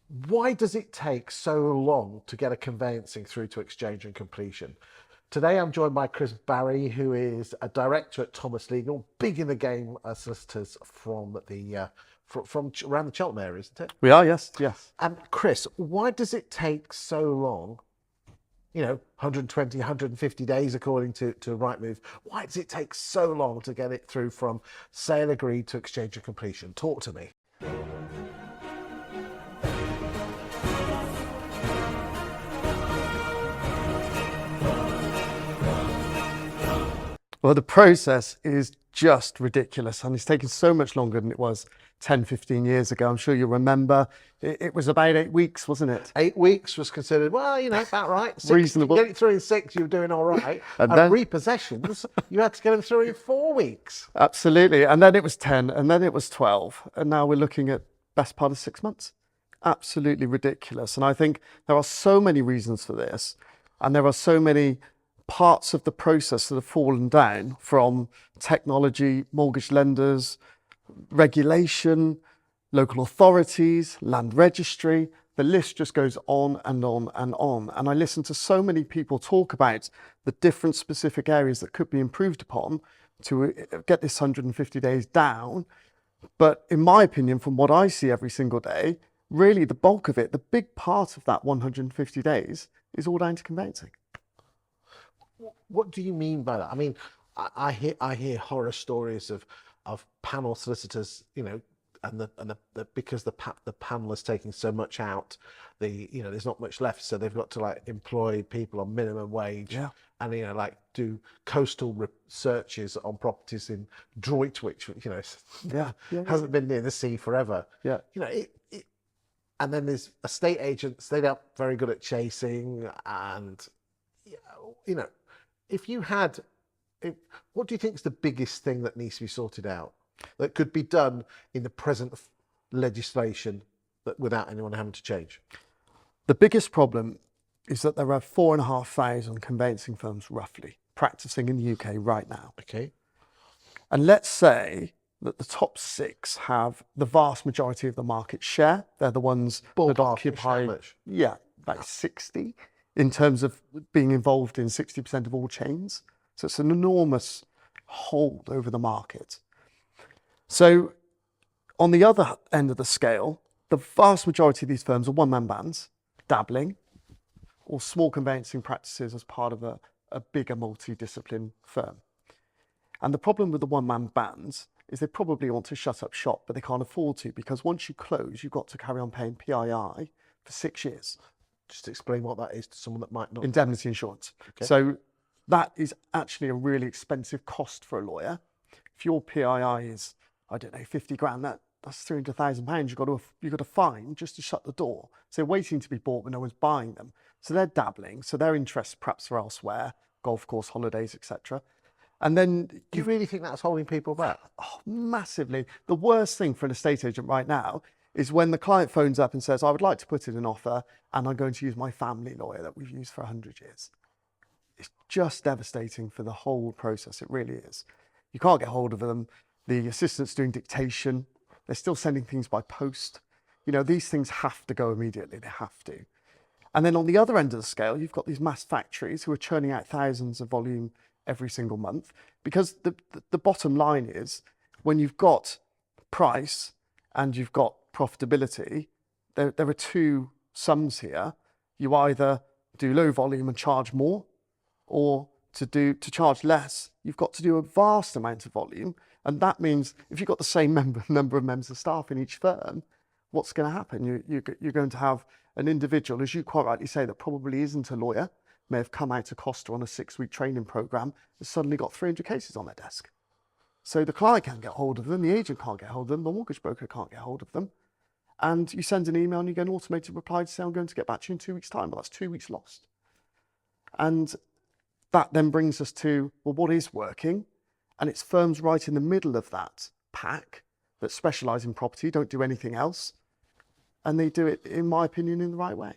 Why does it take so long to get a conveyancing through to exchange and completion? Today I'm joined by Chris Barry, who is a director at Thomas Legal, big in the game solicitors from from around the Cheltenham area, isn't it? We are, yes, yes. And Chris, why does it take so long? 120, 150 days according to Rightmove. Why does it take so long to get it through from sale agreed to exchange and completion? Talk to me. Well, the process is just ridiculous, and it's taken so much longer than it was 10, 15 years ago. I'm sure you remember it was about 8 weeks, wasn't it? 8 weeks was considered, well, about right. Reasonable. Get it through in 6, you were doing all right. And And then- repossessions, you had to get them through in 4 weeks. Absolutely. And then it was 10, and then it was 12, and now we're looking at best part of 6 months. Absolutely ridiculous. And I think there are so many reasons for this, and there are so many parts of the process that have fallen down, from technology, mortgage lenders, regulation, local authorities, land registry. The list just goes on and on and on. And I listen to so many people talk about the different specific areas that could be improved upon to get this 150 days down. But in my opinion, from what I see every single day, really the bulk of it, the big part of that 150 days is all down to conveyancing. What do you mean by that? I mean, I hear horror stories of panel solicitors, and because the panel is taking so much out, there's not much left, so they've got to employ people on minimum wage. Yeah. And do coastal searches on properties in Droitwich, hasn't been near the sea forever. Yeah. And then there's estate agents, they're not very good at chasing. And if you had, what do you think is the biggest thing that needs to be sorted out that could be done in the present legislation without anyone having to change? The biggest problem is that there are 4,500 conveyancing firms roughly practicing in the UK right now. Okay. And let's say that the top 6 have the vast majority of the market share. They're the ones that Ballpark-ish, occupy, how much? about 60 in terms of being involved in 60% of all chains. So it's an enormous hold over the market. So on the other end of the scale, the vast majority of these firms are one-man bands, dabbling, or small conveyancing practices as part of a bigger multidiscipline firm. And the problem with the one-man bands is they probably want to shut up shop, but they can't afford to, because once you close, you've got to carry on paying PII for 6 years. Just explain what that is to someone that might not. Indemnity insurance. Okay. So that is actually a really expensive cost for a lawyer. If your PII is, I don't know, 50 grand, that's £300,000 you've got to find just to shut the door. So they're waiting to be bought, but no one's buying them. So they're dabbling. So their interests perhaps are elsewhere, golf course, holidays, etc. And then Do you really think that's holding people back? massively. The worst thing for an estate agent right now is when the client phones up and says, I would like to put in an offer and I'm going to use my family lawyer that we've used for 100 years. It's just devastating for the whole process. It really is. You can't get hold of them. The assistant's doing dictation. They're still sending things by post. These things have to go immediately. They have to. And then on the other end of the scale, you've got these mass factories who are churning out thousands of volume every single month, because the bottom line is, when you've got price and you've got profitability, there are two sums here. You either do low volume and charge more, or to charge less, you've got to do a vast amount of volume. And that means if you've got the same number of members of staff in each firm, what's going to happen? You're going to have an individual, as you quite rightly say, that probably isn't a lawyer, may have come out of Costa on a 6-week training program, has suddenly got 300 cases on their desk. So the client can't get hold of them, the agent can't get hold of them, the mortgage broker can't get hold of them. And you send an email and you get an automated reply to say, I'm going to get back to you in 2 weeks' time. Well, that's 2 weeks lost. And that then brings us to, well, what is working? And it's firms right in the middle of that pack that specialise in property, don't do anything else. And they do it, in my opinion, in the right way.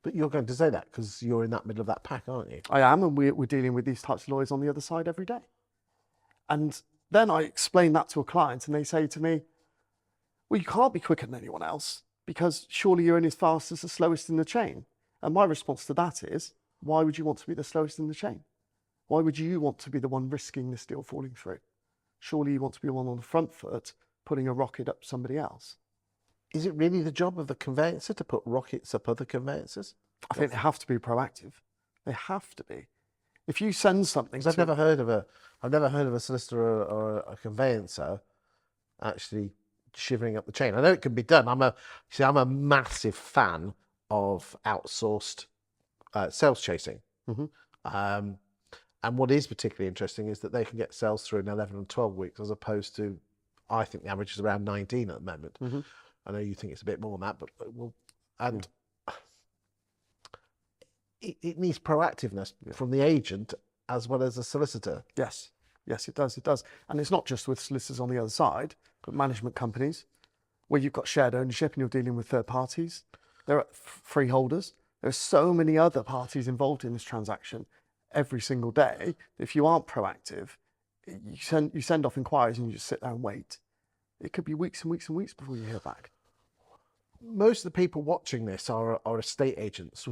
But you're going to say that because you're in that middle of that pack, aren't you? I am, and we're dealing with these types of lawyers on the other side every day. And then I explain that to a client and they say to me, well, you can't be quicker than anyone else. because surely you're only as fast as the slowest in the chain. And my response to that is, why would you want to be the slowest in the chain? Why would you want to be the one risking this deal falling through? Surely you want to be the one on the front foot, putting a rocket up somebody else. Is it really the job of the conveyancer to put rockets up other conveyancers? I think they have to be proactive. They have to be. If you send something, Because I've never heard of a solicitor or a conveyancer actually shivering up the chain. I know it can be done. I'm a massive fan of outsourced sales chasing. And what is particularly interesting is that they can get sales through in 11 and 12 weeks, as opposed to, I think the average is around 19 at the moment. I know you think it's a bit more than that, but it needs proactiveness from the agent as well as the solicitor. Yes, it does. It does. And it's not just with solicitors on the other side, but management companies where you've got shared ownership and you're dealing with third parties. There are freeholders. There are so many other parties involved in this transaction every single day. If you aren't proactive, you send off inquiries and you just sit there and wait. It could be weeks and weeks and weeks before you hear back. Most of the people watching this are estate agents.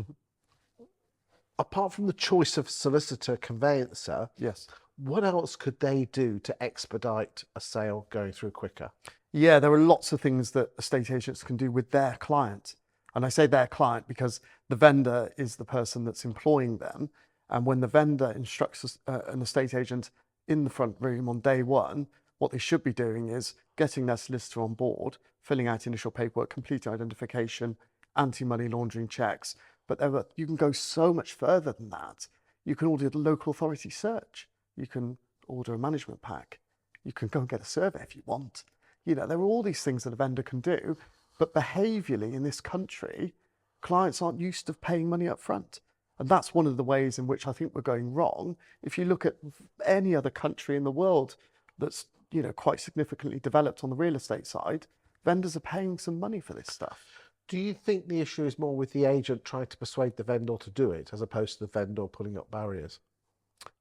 Apart from the choice of solicitor conveyancer, Yes. what else could they do to expedite a sale going through quicker? Yeah, there are lots of things that estate agents can do with their client. And I say their client because the vendor is the person that's employing them. And when the vendor instructs an estate agent in the front room on day one, what they should be doing is getting their solicitor on board, filling out initial paperwork, completing identification, anti-money laundering checks. But you can go so much further than that. You can order the local authority search. You can order a management pack. You can go and get a survey if you want. You know, there are all these things that a vendor can do. But behaviourally in this country, clients aren't used to paying money up front. And that's one of the ways in which I think we're going wrong. If you look at any other country in the world that's, quite significantly developed on the real estate side, vendors are paying some money for this stuff. Do you think the issue is more with the agent trying to persuade the vendor to do it, as opposed to the vendor putting up barriers?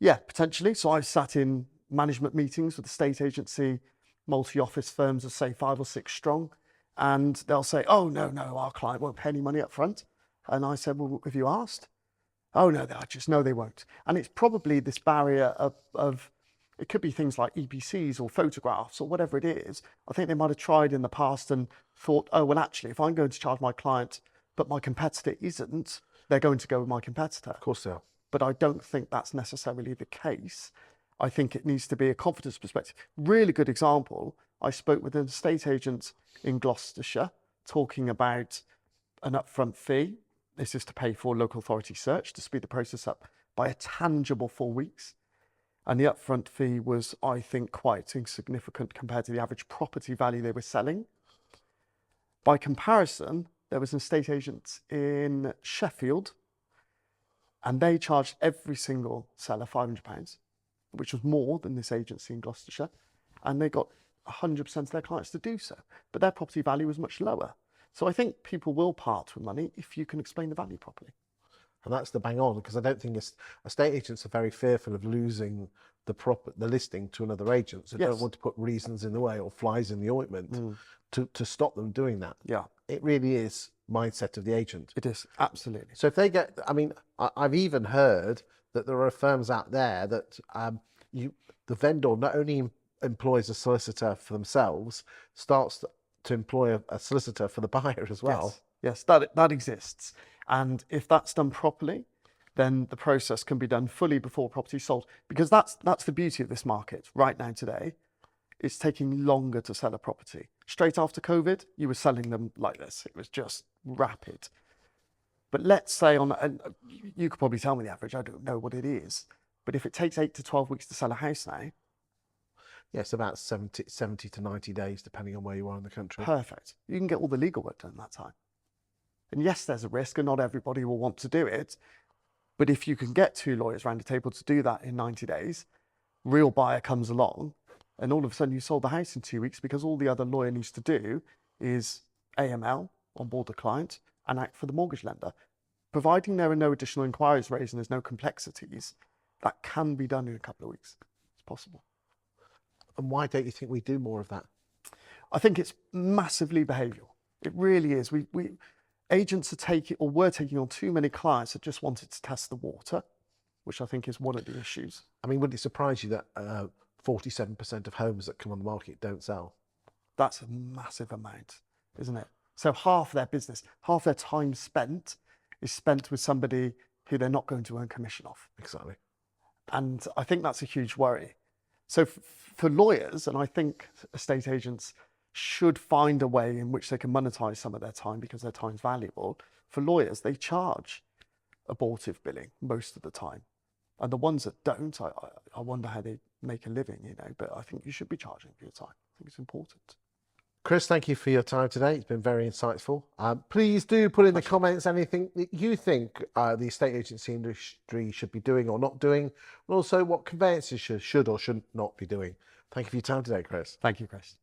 Yeah, potentially. So I've sat in management meetings with estate agency, multi-office firms of say 5 or 6 strong, and they'll say, oh, no, our client won't pay any money up front. And I said, well, have you asked? Oh, no, I just know they won't. And it's probably this barrier of it could be things like EPCs or photographs or whatever it is. I think they might have tried in the past and thought, oh, well, actually, if I'm going to charge my client, but my competitor isn't, they're going to go with my competitor. Of course they are. But I don't think that's necessarily the case. I think it needs to be a confidence perspective. Really good example. I spoke with an estate agent in Gloucestershire talking about an upfront fee. This is to pay for local authority search to speed the process up by a tangible 4 weeks. And the upfront fee was, I think, quite insignificant compared to the average property value they were selling. By comparison, there was an estate agent in Sheffield, and they charged every single seller £500, which was more than this agency in Gloucestershire. And they got 100% of their clients to do so. But their property value was much lower. So I think people will part with money if you can explain the value properly. And that's the bang on, because I don't think estate agents are very fearful of losing the listing to another agent. So don't want to put reasons in the way or flies in the ointment to stop them doing that. Yeah. It really is mindset of the agent. It is, absolutely. So if they get, I've even heard that there are firms out there that the vendor not only employs a solicitor for themselves, starts to employ a solicitor for the buyer as well. Yes, that exists. And if that's done properly, then the process can be done fully before property is sold. Because that's the beauty of this market right now today. It's taking longer to sell a property. Straight after COVID, you were selling them like this. It was just rapid. But let's say and you could probably tell me the average, I don't know what it is. But if it takes 8 to 12 weeks to sell a house now. Yeah, it's about 70 to 90 days, depending on where you are in the country. Perfect. You can get all the legal work done in that time. And yes, there's a risk and not everybody will want to do it. But if you can get 2 lawyers around the table to do that in 90 days, real buyer comes along and all of a sudden you sold the house in 2 weeks because all the other lawyer needs to do is AML, onboard the client, and act for the mortgage lender. Providing there are no additional inquiries raised and there's no complexities, that can be done in a couple of weeks. It's possible. And why don't you think we do more of that? I think it's massively behavioural. It really is. We agents are taking, or were taking on too many clients that just wanted to test the water, which I think is one of the issues. I mean, would it surprise you that 47% of homes that come on the market don't sell? That's a massive amount, isn't it? So half their business, half their time spent is spent with somebody who they're not going to earn commission off. Exactly. And I think that's a huge worry. So for lawyers, and I think estate agents should find a way in which they can monetize some of their time because their time's valuable. For lawyers, they charge abortive billing most of the time. And the ones that don't, I wonder how they make a living, you know, but I think you should be charging for your time. I think it's important. Chris, thank you for your time today. It's been very insightful. Please do put in the comments anything that you think the estate agency industry should be doing or not doing, and also what conveyancers should or should not be doing. Thank you for your time today, Chris. Thank you, Chris.